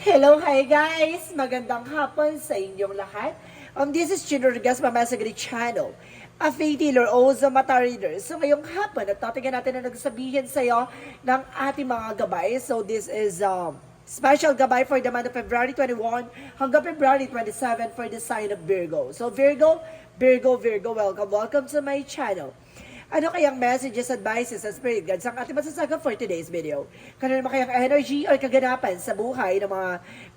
Hello, hi guys! Magandang hapon sa inyong lahat. This is Chino Regas, Mama sa Great Channel. A faith healer, also mata reader. So ngayong hapon, at tatingnan natin na nagsabihin sa iyo ng ating mga gabay. So this is special gabay for the month of February 21 hanggang February 27 for the sign of Virgo. So Virgo, welcome to my channel. Ano kayang messages, advices, and spirit guides ang ating masasagot for today's video? Kano naman kayang energy or kaganapan sa buhay ng mga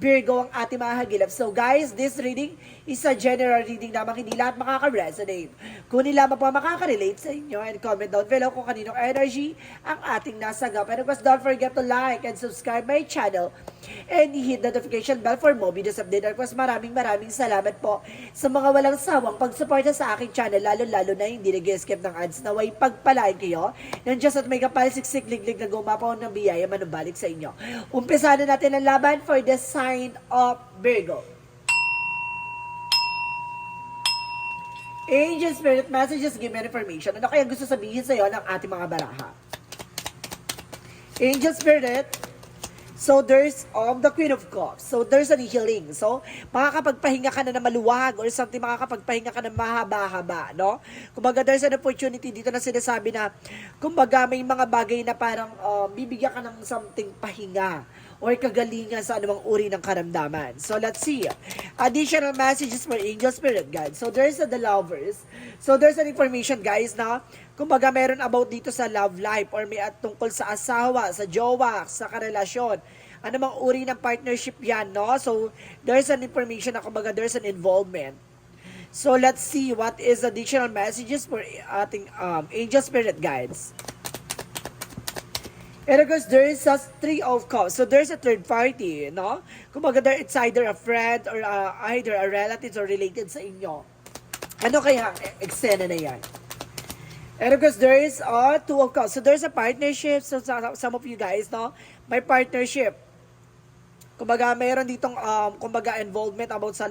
Virgo ang ating mahagilap? So guys, this reading is a general reading lamang, hindi lahat makaka-resonate. Kung hindi lamang po makaka-relate sa inyo, and comment down below kung kaninong energy ang ating nasagap. And of course, don't forget to like and subscribe my channel and hit the notification bell for more videos update. Of course, maraming salamat po sa mga walang sawang pagsuporta sa aking channel, lalo na hindi nag-skip ng ads. Naway pagpalain kayo ng Diyos at may kapal siksik liglig na gumapaw ng biyaya manubalik sa inyo. Umpisa na natin ang laban for the sign of Virgo. Angel Spirit Messages, give me information. Ano kaya gusto sabihin sa iyo ng ating mga baraha? Angel Spirit, so there's the Queen of Cups. So there's an healing. So makakapagpahinga ka na maluwag or something, makakapagpahinga ka na mahaba-haba, no? Kumbaga there's an opportunity dito na sinasabi na kumbaga may mga bagay na parang bibigyan ka ng something pahinga or kagalingan sa anumang uri ng karamdaman. So let's see. Additional messages for Angel Spirit Guide. So there's the lovers. So there's an information guys na kumbaga meron about dito sa love life or may tungkol sa asawa, sa jowa, sa karelasyon. Ano mang uri ng partnership yan, no? So there's an information na kumbaga there's an involvement. So let's see what is additional messages for ating Angel Spirit Guides. And of course, there is a Three of Cups. So there's a third party, no? Kumbaga it's either a friend or either a relative or related sa inyo. Ano kaya ang eksena na yan? And of course, there is a Two of Cups. So there's a partnership. So some of you guys, no? May partnership. Kumbaga, mayroon ditong kumbaga involvement about sa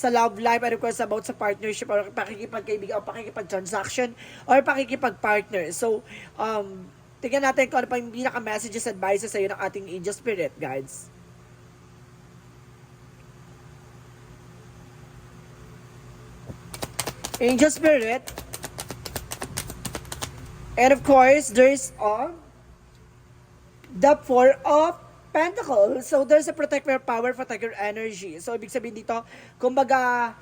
love life, and of course about sa partnership or pakikipagkaibigan o pakikipag-transaction or pakikipag-partner. So, tingnan natin kung ano pa yung pinaka-messages, advices sa iyo ng ating Angel Spirit Guides. Angel Spirit. And of course, there's the Four of Pentacles. So there's a protector power, protector energy. So ibig sabihin dito, kumbaga,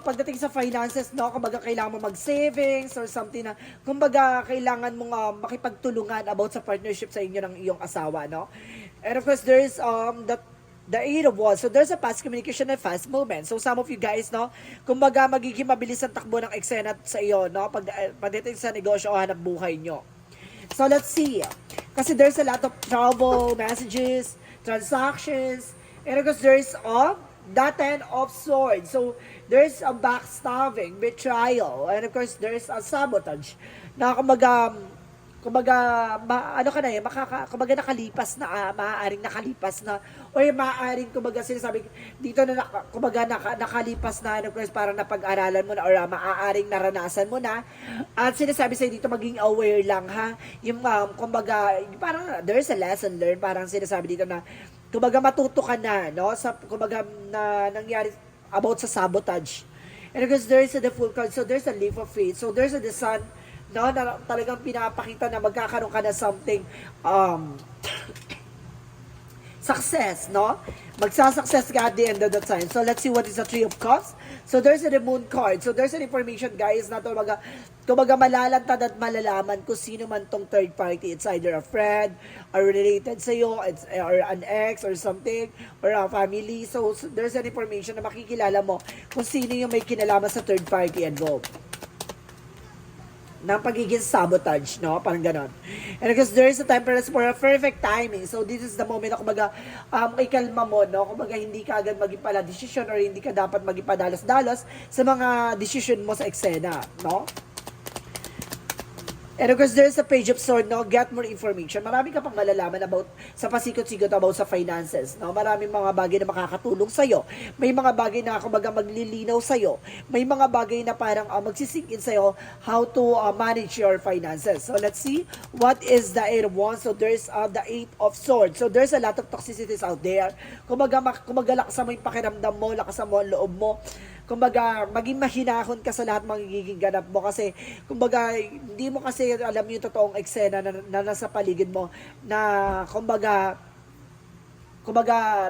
pagdating sa finances, no, kumbaga kailangan mo mag-savings or something na, kumbaga kailangan mong makipagtulungan about sa partnership sa inyo ng iyong asawa, no? And of course, there's the Eight of Wands. So there's a fast communication and fast movement. So some of you guys, no, kumbaga magiging mabilis ang takbo ng eksena sa iyo, no, pagdating sa negosyo o hanap buhay nyo. So let's see. Kasi there's a lot of trouble, messages, transactions, and of course there's the Ten of Swords. So there's a backstabbing, betrayal, and of course there's a sabotage. Na kumbaga ano ka na kumbaga nakalipas na, maaaring nakalipas na, o maaaring kumbaga sinasabi dito na kumbaga nakalipas na, and of course parang napag-aralan mo na or maaaring naranasan mo na, at sinasabi sa'yo dito maging aware lang ha, yung kumbaga parang there's a lesson learned, parang sinasabi dito na kumbaga matuto ka na, no, sa kumbaga na nangyari about sa sabotage. And of course there's the Full card, so there's a leap of faith, so there's the Sun, no, na talagang pinapakita na magkakaroon ka na something success, no? Magsasuccess ka at the end of the time. So let's see what is the Three of Cups. So there's the Moon card. So there's an information guys na kumbaga malalantad at malalaman kung sino man tong third party. It's either a friend or related sa iyo, or an ex or something, or a family. So there's an information na makikilala mo kung sino yung may kinalaman sa third party involved ng pagiging sabotage, no? Parang ganon. And because there is a temperance for a perfect timing. So this is the moment na kumbaga ikalma mo, no? Kumbaga hindi ka agad maging pala decision or hindi ka dapat maging padalos-dalos sa mga decision mo sa eksena, no? And of course, there's a page of sword, no? Get more information. Marami ka pang malalaman about sa pasikot-sikot about sa finances, no? Maraming mga bagay na makakatulong sa'yo. May mga bagay na kumbaga maglilinaw sa'yo. May mga bagay na parang magsisink in sa'yo how to manage your finances. So let's see what is the Eight of Wands. So there's the Eight of Swords. So there's a lot of toxicities out there. Kumbaga lakasan mo yung pakiramdam mo, lakasan mo ang loob mo. Kumbaga, maging mahinahon ka sa lahat magiging ganap mo kasi, kumbaga, hindi mo kasi alam yung totoong eksena na nasa paligid mo na, kumbaga,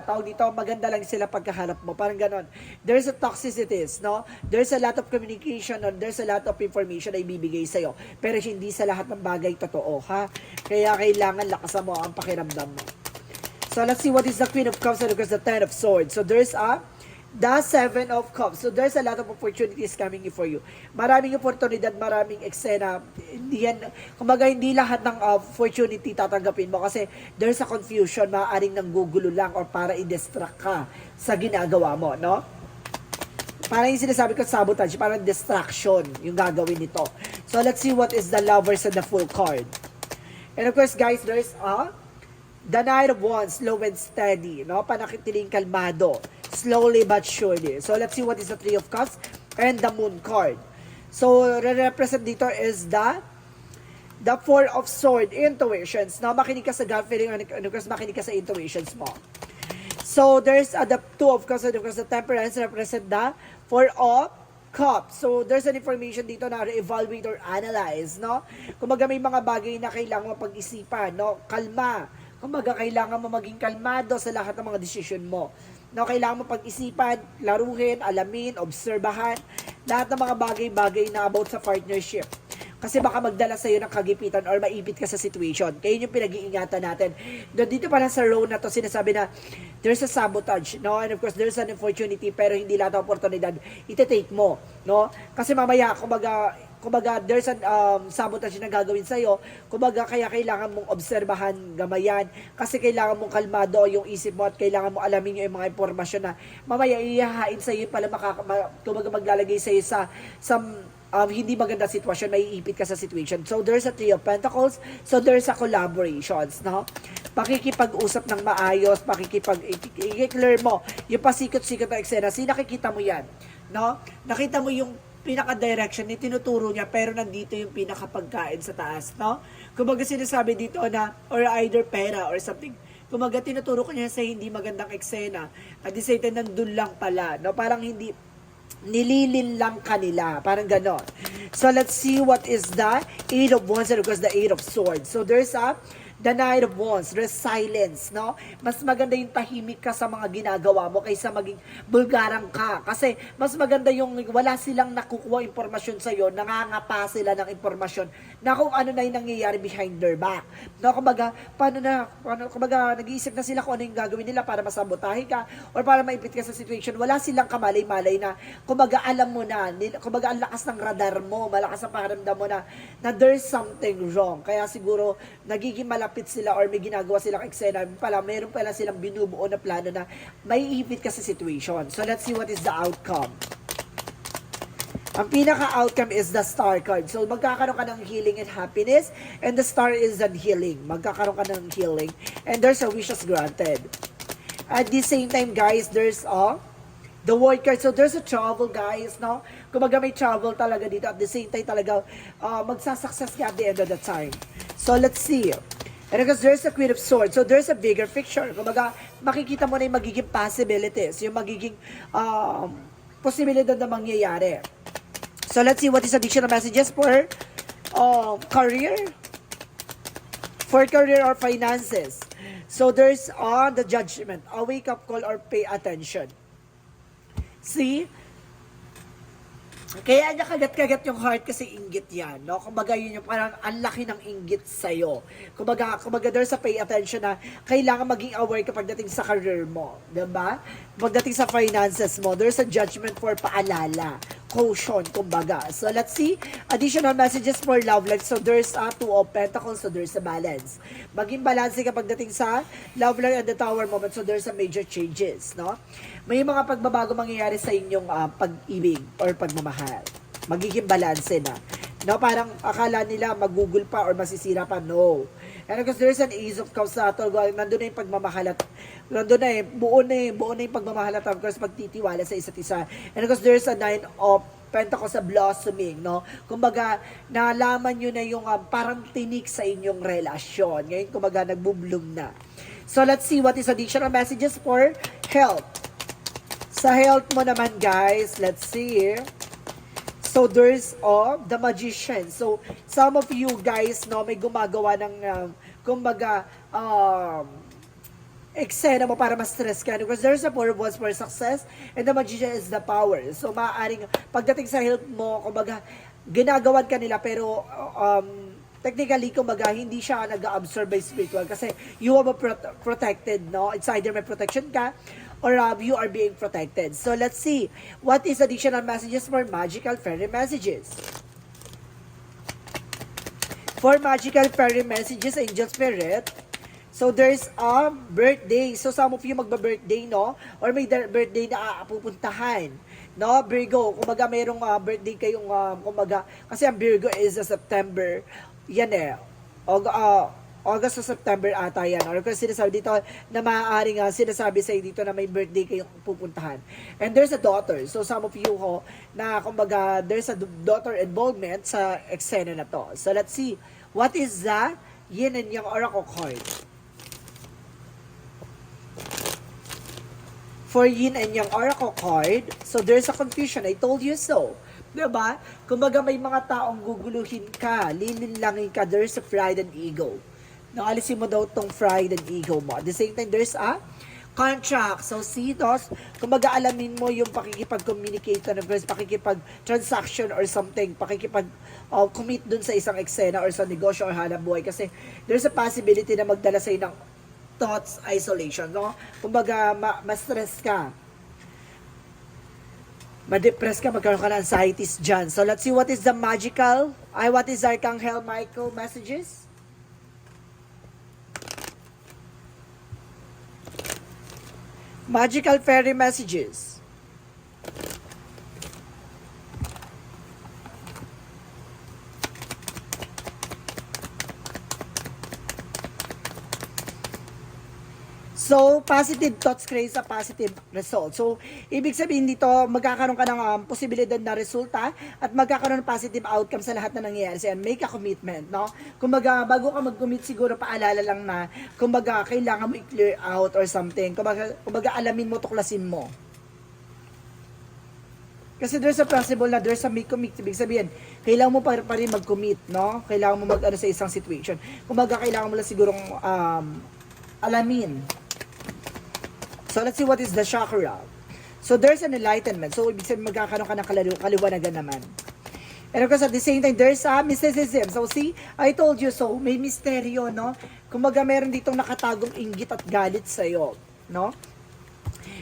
tawag dito, maganda lang sila pagkahanap mo. Parang ganon. There's a toxicities, no? There's a lot of communication and there's a lot of information na ibibigay sa'yo. Pero hindi sa lahat ng bagay totoo, ha? Kaya kailangan lakasan mo ang pakiramdam mo. So, let's see what is the Queen of Cups and of course the Ten of Swords. So, there's the Seven of Cups. So, there's a lot of opportunities coming in for you. Maraming oportunidad, maraming eksena. Kumbaga, hindi lahat ng opportunity tatanggapin mo kasi there's a confusion, maaaring nanggugulo lang or para i-distract ka sa ginagawa mo, no? Parang yung sinasabi ko, sabotage, parang distraction yung gagawin nito. So, let's see what is the Lovers and the Full card. And of course, guys, there's the Knight of Wands, slow and steady, no? Panakitiling kalmado, slowly but surely. So, let's see what is the Three of Cups and the Moon card. So, re-represent dito is the Four of Swords, intuitions. No? Makinig ka sa gut feeling, and of course, makinig ka sa intuitions mo. So, there's the Two of Cups and of course, the Temperance represent the Four of Cups. So, there's an information dito na re-evaluate or analyze, no? Kumbaga, may mga bagay na kailangan mapag-isipan, no? Kalma. Kumbaga, kailangan mo maging kalmado sa lahat ng mga desisyon mo. No, kailangan mo pag-isipan, laruhin, alamin, obserbahan, lahat ng mga bagay-bagay na about sa partnership. Kasi baka magdala sa'yo ng kagipitan or maipit ka sa situation. Kaya yun yung pinag-iingatan natin. Dito pala sa row na to, sinasabi na there's a sabotage, no? And of course, there's an opportunity, pero hindi lahat ng oportunidad iti-take mo, no? Kasi mamaya, kumbaga there's an sabotage na gagawin sa'yo. Kumbaga, kaya kailangan mong obserbahan, gamayan. Kasi kailangan mong kalmado yung isip mo at kailangan mong alamin yung mga impormasyon na mamaya ihahain sa'yo pala kumbaga maglalagay sa'yo sa hindi maganda sitwasyon, maiipit ka sa situation. So, there's a Three of Pentacles. So, there's a collaborations, no? Pakikipag-usap ng maayos, i-clear mo yung pasikot-sikot na eksena. Nakikita mo yan, no? Nakita mo yung pinaka-direction ni tinuturo niya, pero nandito yung pinaka-pagkain sa taas, no? Kumbaga sinasabi dito na, or either pera or something. Kumbaga tinuturo ko niya sa hindi magandang eksena. At the same time, nandun lang pala, no? Parang hindi, nililin lang kanila. Parang ganon. So, let's see what is the Eight of Wands and of course the Eight of Swords. So, there's the Knight of Wands, there's silence, no? Mas maganda yung tahimik ka sa mga ginagawa mo kaysa maging bulgarang ka. Kasi, mas maganda yung wala silang nakukuha impormasyon sa'yo, nangangapa sila ng impormasyon na kung ano na yung nangyayari behind their back. No, kumbaga, kumbaga, nag-iisip na sila kung ano yung gagawin nila para masabotahin ka or para maipit ka sa situation. Wala silang kamalay-malay na, kumbaga, alam mo na, kumbaga, ang lakas ng radar mo, malakas ang pakiramdam mo na there's something wrong. Kaya siguro, nagiging malapit sila or may ginagawa silang eksena, meron pala silang binubuo na plano na may ipit ka sa situation. So, let's see what is the outcome. Ang pinaka-outcome is the Star card. So, magkakaroon ka ng healing and happiness, and the Star is an healing. Magkakaroon ka ng healing, and there's a wishes granted. At the same time, guys, there's the World card. So, there's a travel, guys, no? Kumaga may travel talaga dito. At the same time, talaga, magsasuccess ka at the end of the time. So, let's see. And because there's a Queen of Swords, so there's a bigger picture. Kumbaga, makikita mo na yung magiging possibilities, yung magiging posibilidad na mangyayari. So, let's see what is additional messages for career, for career or finances. So, there's the Judgment, a wake-up call or pay attention. See? Kaya niya kagat-kagat yung heart kasi inggit yan, no? Kumbaga yun yung parang ang laki ng inggit sa'yo. Kumbaga there's a pay attention na kailangan maging aware kapag dating sa career mo, diba? Pagdating sa finances mo, there's a judgment for paalala, caution, kumbaga. So, let's see. Additional messages for love life. So, there's a Two of Pentacles, so there's a balance. Maging balance kapag dating sa love life and the Tower moment, so there's a major changes, no? May mga pagbabago mangyayari sa inyong pag-ibig or pagmamahal. Magiging balanse na. No, parang akala nila magugol pa or masisira pa. No. And because there's an Ace of Cups na nandun na yung pagmamahal at nandun na buo na yung pagmamahal at of course pagtitiwala sa isa't isa. And because there's a Nine of Pentacles sa blossoming, no? Kumbaga, nalaman nyo na yung parang tinik sa inyong relasyon. Ngayon, kumbaga, nagbo-bloom na. So, let's see what is additional messages for health. Sa health mo naman, guys, let's see. So, there's the magician. So, some of you guys, no, may gumagawa ng, kumbaga, eksena mo para ma-stress ka. Because there's a four of wands for success and the magician is the power. So, maaaring, pagdating sa health mo, kumbaga, ginagawan ka nila pero, technically, kumbaga, hindi siya nag-absorb by spiritual kasi you are protected, no? It's either may protection ka or you are being protected. So, let's see. What is additional messages for magical fairy messages? For magical fairy messages, angel spirit, so there's a birthday. So, some of you magba-birthday, no? Or may birthday na pupuntahan. No, Virgo, kumbaga mayroong birthday kayong, kumbaga, kasi ang Virgo is September, yan August to September ata yan. Or kasi sinasabi dito na maaaring sinasabi sa dito na may birthday kayong pupuntahan. And there's a daughter. So some of you na kumbaga there's a daughter involvement sa eksena na to. So let's see. What is the yin and yang oracle card? For yin and yang oracle card, so there's a confusion. I told you so. Diba? Kumbaga may mga taong guguluhin ka, lilinlangin ka, there's a pride and ego. Alisin mo daw tong pride and ego mo. At the same time, there's a contract. So, see, those, kumbaga alamin mo yung pakikipag-communicate na pakikipag-transaction or something, pakikipag-commit dun sa isang eksena or sa negosyo or hanap buhay. Kasi there's a possibility na magdala sa'yo ng thoughts isolation, no? Kumbaga, ma-stress ka. Ma-depress ka, magkaroon ka ng anxieties dyan. So, let's see what is the magical, what is Archangel Michael messages? Magical fairy messages. So, positive thoughts creates a positive result. So, ibig sabihin dito, magkakaroon ka ng posibilidad na resulta at magkakaroon ng positive outcome sa lahat na nangyayari. So, make a commitment, no? Kumbaga, bago ka mag-commit, siguro paalala lang na, kumbaga, kailangan mo i-clear out or something. Kumbaga, alamin mo, tuklasin mo. Kasi there's a possible na there's a make commit. Ibig sabihin, kailangan mo pa rin mag-commit, no? Kailangan mo mag-ano sa isang situation. Kumbaga, kailangan mo lang sigurong alamin. So, let's see what is the chakra. So, there's an enlightenment. So, ibig sabihin, magkakaroon ka ng kaliwanagan naman. And of course, at the same time, there's a mysticism. So, see, I told you so. May misteryo, no? Kumbaga, meron ditong nakatagong inggit at galit sa'yo, no?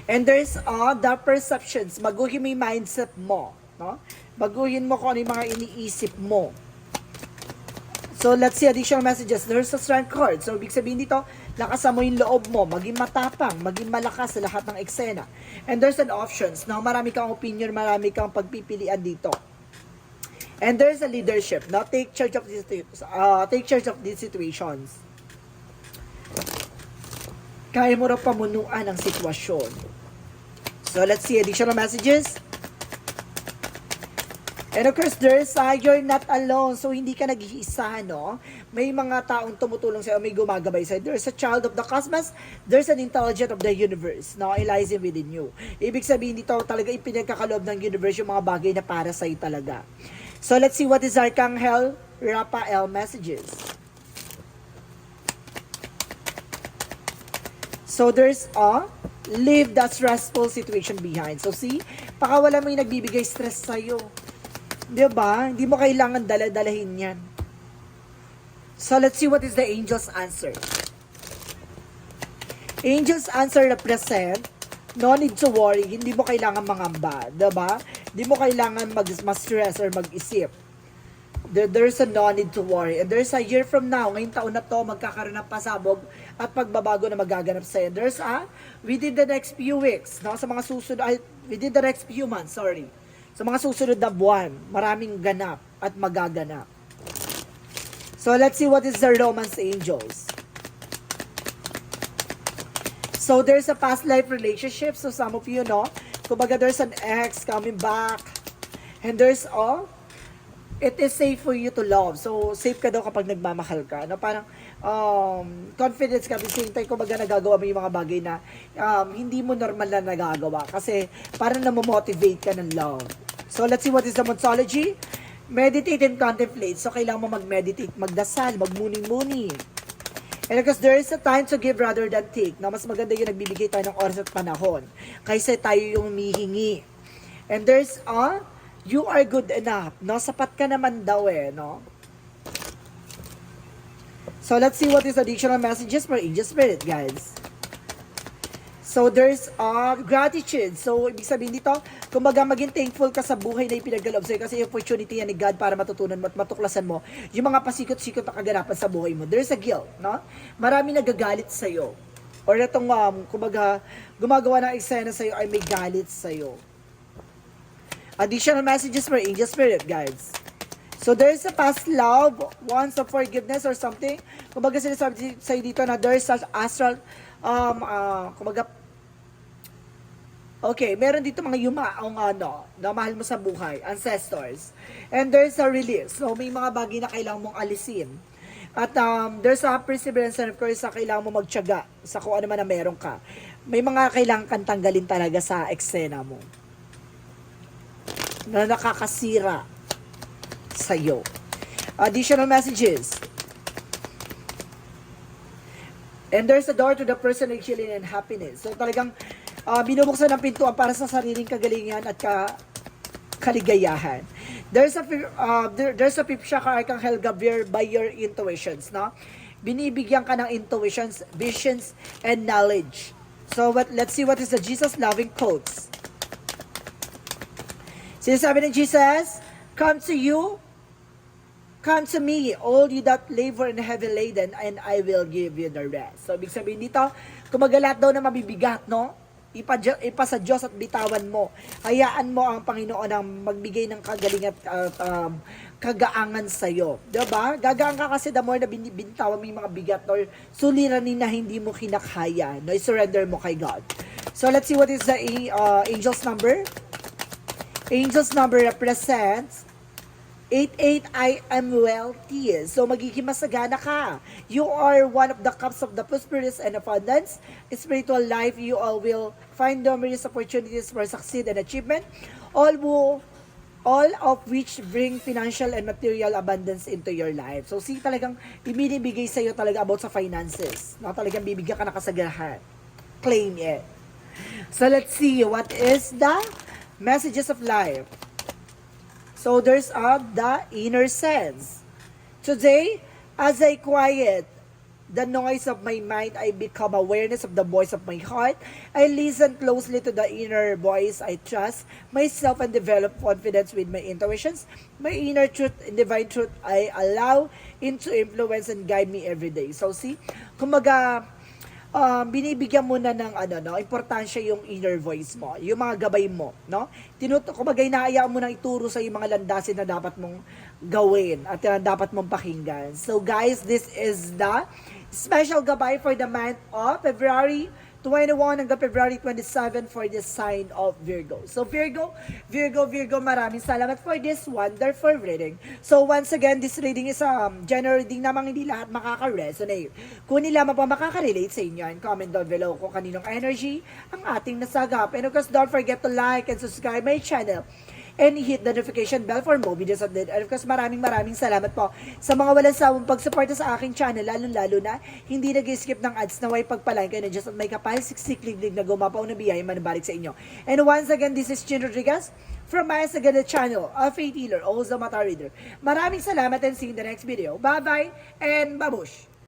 And there's the perceptions. Baguhin mo yung mindset mo, no? Baguhin mo kung ano yung mga iniisip mo. So, let's see additional messages. There's a strength card. So, ibig sabihin dito, lakasan mo yung loob mo, maging matapang, maging malakas sa lahat ng eksena. And there's an options. Now, marami kang opinion, marami kang pagpipilian dito. And there's a leadership. Now, take charge of these situations. Kaya mo raw pamunuan ang sitwasyon. So, let's see additional messages. And of course, there's you're not alone. So, hindi ka nag-iisa, no? May mga taong tumutulong sa'yo, may gumagabay sa'yo. There's a child of the cosmos. There's an intelligent of the universe, no? It lies within you. Ibig sabihin dito, talaga ipinagkakaloob ng universe yung mga bagay na para sa'yo talaga. So, let's see what is Archangel Raphael messages. So, there's leave that stressful situation behind. So, see, pakawala mo yung nagbibigay stress sa'yo. Diba? Hindi mo kailangan dala-dalahin yan. So, let's see what is the angel's answer. Angel's answer represent, no need to worry, hindi mo kailangan mangamba. Diba? Hindi mo kailangan mag-stress or mag-isip. There's a no need to worry. And there's a year from now, ngayong taon na to, magkakaroon ng pasabog at pagbabago na magaganap sa'yo. There's within the next few weeks, no? Sa mga susunod, within the next few months, sorry. Sa mga susunod na buwan, maraming ganap. at magaganap. So let's see what is the romance angels. So there's a past life relationship. So some of you know, kumbaga there's an ex coming back. And there's it is safe for you to love. So safe ka daw kapag nagmamahal ka. No? Parang confidence ka. At the same time, kumbaga nagagawa mo yung mga bagay na hindi mo normal na nagagawa. Kasi parang namomotivate ka ng love. So let's see what is the Monsology. Meditate and contemplate. So kailangan mo mag-meditate, magdasal, magmuni-muni. And because there is a time to give rather than take. No? Mas maganda yung nagbibigay tayo ng oras at panahon. Kaysa tayo yung humihingi. And there's you are good enough. No? Sapat ka naman daw no? So let's see what is additional messages for Angel Spirit, guys. So there's gratitude. So ibig sabihin dito, kumbaga maging thankful ka sa buhay na ipinagkaloob sa'yo kasi opportunity yan ni God para matutunan mo at matuklasan mo yung mga pasikot-sikot na kaganapan sa buhay mo. There's a guilt, no? Marami nagagalit sa'yo. Or itong, kumbaga, gumagawa ng eksena sa'yo ay may galit sa'yo. Additional messages for Angel Spirit, guys. So there's a past love, wants of forgiveness or something. Kumbaga sinasabi sa'yo dito na there's an astral, kumbaga, okay, meron dito mga yumaong na mahal mo sa buhay, ancestors. And there's a release. So may mga bagay na kailangan mong alisin. At there's a perseverance and of course kailangan mo magtiyaga sa kung ano man na meron ka. May mga kailangan kang tanggalin talaga sa eksena mo na nakakasira sa'yo. Additional messages. And there's a door to the personal healing and happiness. So talagang binubuksan ng pintuan para sa sariling kagalingan at kaligayahan. There's a fifth chakra, Archangel Gabriel, by your intuitions, no? Binibigyan ka ng intuitions, visions, and knowledge. So let's see what is the Jesus loving quotes. Sinasabi ng Jesus, come to me, all you that labor and heavy laden, and I will give you the rest. So ibig sabihin dito, kumagalat daw na mabibigat, no? Ipa sa Diyos at bitawan mo. Hayaan mo ang Panginoon ang magbigay ng kagaling at kagaangan sa'yo. Diba? Gagaan ka kasi the more na binitawan mo yung mga bigat or suliranin na hindi mo kinakaya. No? I-surrender mo kay God. So let's see what is the angel's number. Angel's number represents 88, I am wealthy. So, magiging masagana ka. You are one of the cups of the prosperous and abundance. In spiritual life, you all will find numerous opportunities for succeed and achievement. All of which bring financial and material abundance into your life. So, see, talagang ibinibigay sa'yo talaga about sa finances. No? Talagang bibigyan ka ng kasaganahan. Claim it. So, let's see what is the messages of life. So there's the inner sense. Today, as I quiet the noise of my mind, I become awareness of the voice of my heart. I listen closely to the inner voice. I trust myself and develop confidence with my intuitions. My inner truth and divine truth, I allow into influence and guide me every day. So see, kumbaga, binibigyan mo na ng importansya yung inner voice mo, yung mga gabay mo, no? Kumbaga inaayaan mo nang ituro sa yung mga landasin na dapat mong gawin at dapat mong pakinggan. So guys, this is the special gabay for the month of February 21 hanggang February 27 for the sign of Virgo. So Virgo, maraming salamat for this wonderful reading. So once again, this reading is general reading namang hindi lahat makaka-resonate. Kung nila pa makaka-relate sa inyo, and comment down below kung kaninong energy ang ating nasagap. And of course, don't forget to like and subscribe my channel and hit the notification bell for more videos update. And of course, maraming salamat po sa mga walang sawang pagsuporta sa aking channel, lalo na hindi nag-skip ng ads na way pagpalain kayo na Diyos at may kapal siksik-liglig na gumapaw na biyaya manabalik sa inyo. And once again, this is Chin Rodriguez from my Sagada channel, a faith healer, also Mata Reader. Maraming salamat and see you in the next video. Bye-bye and babush!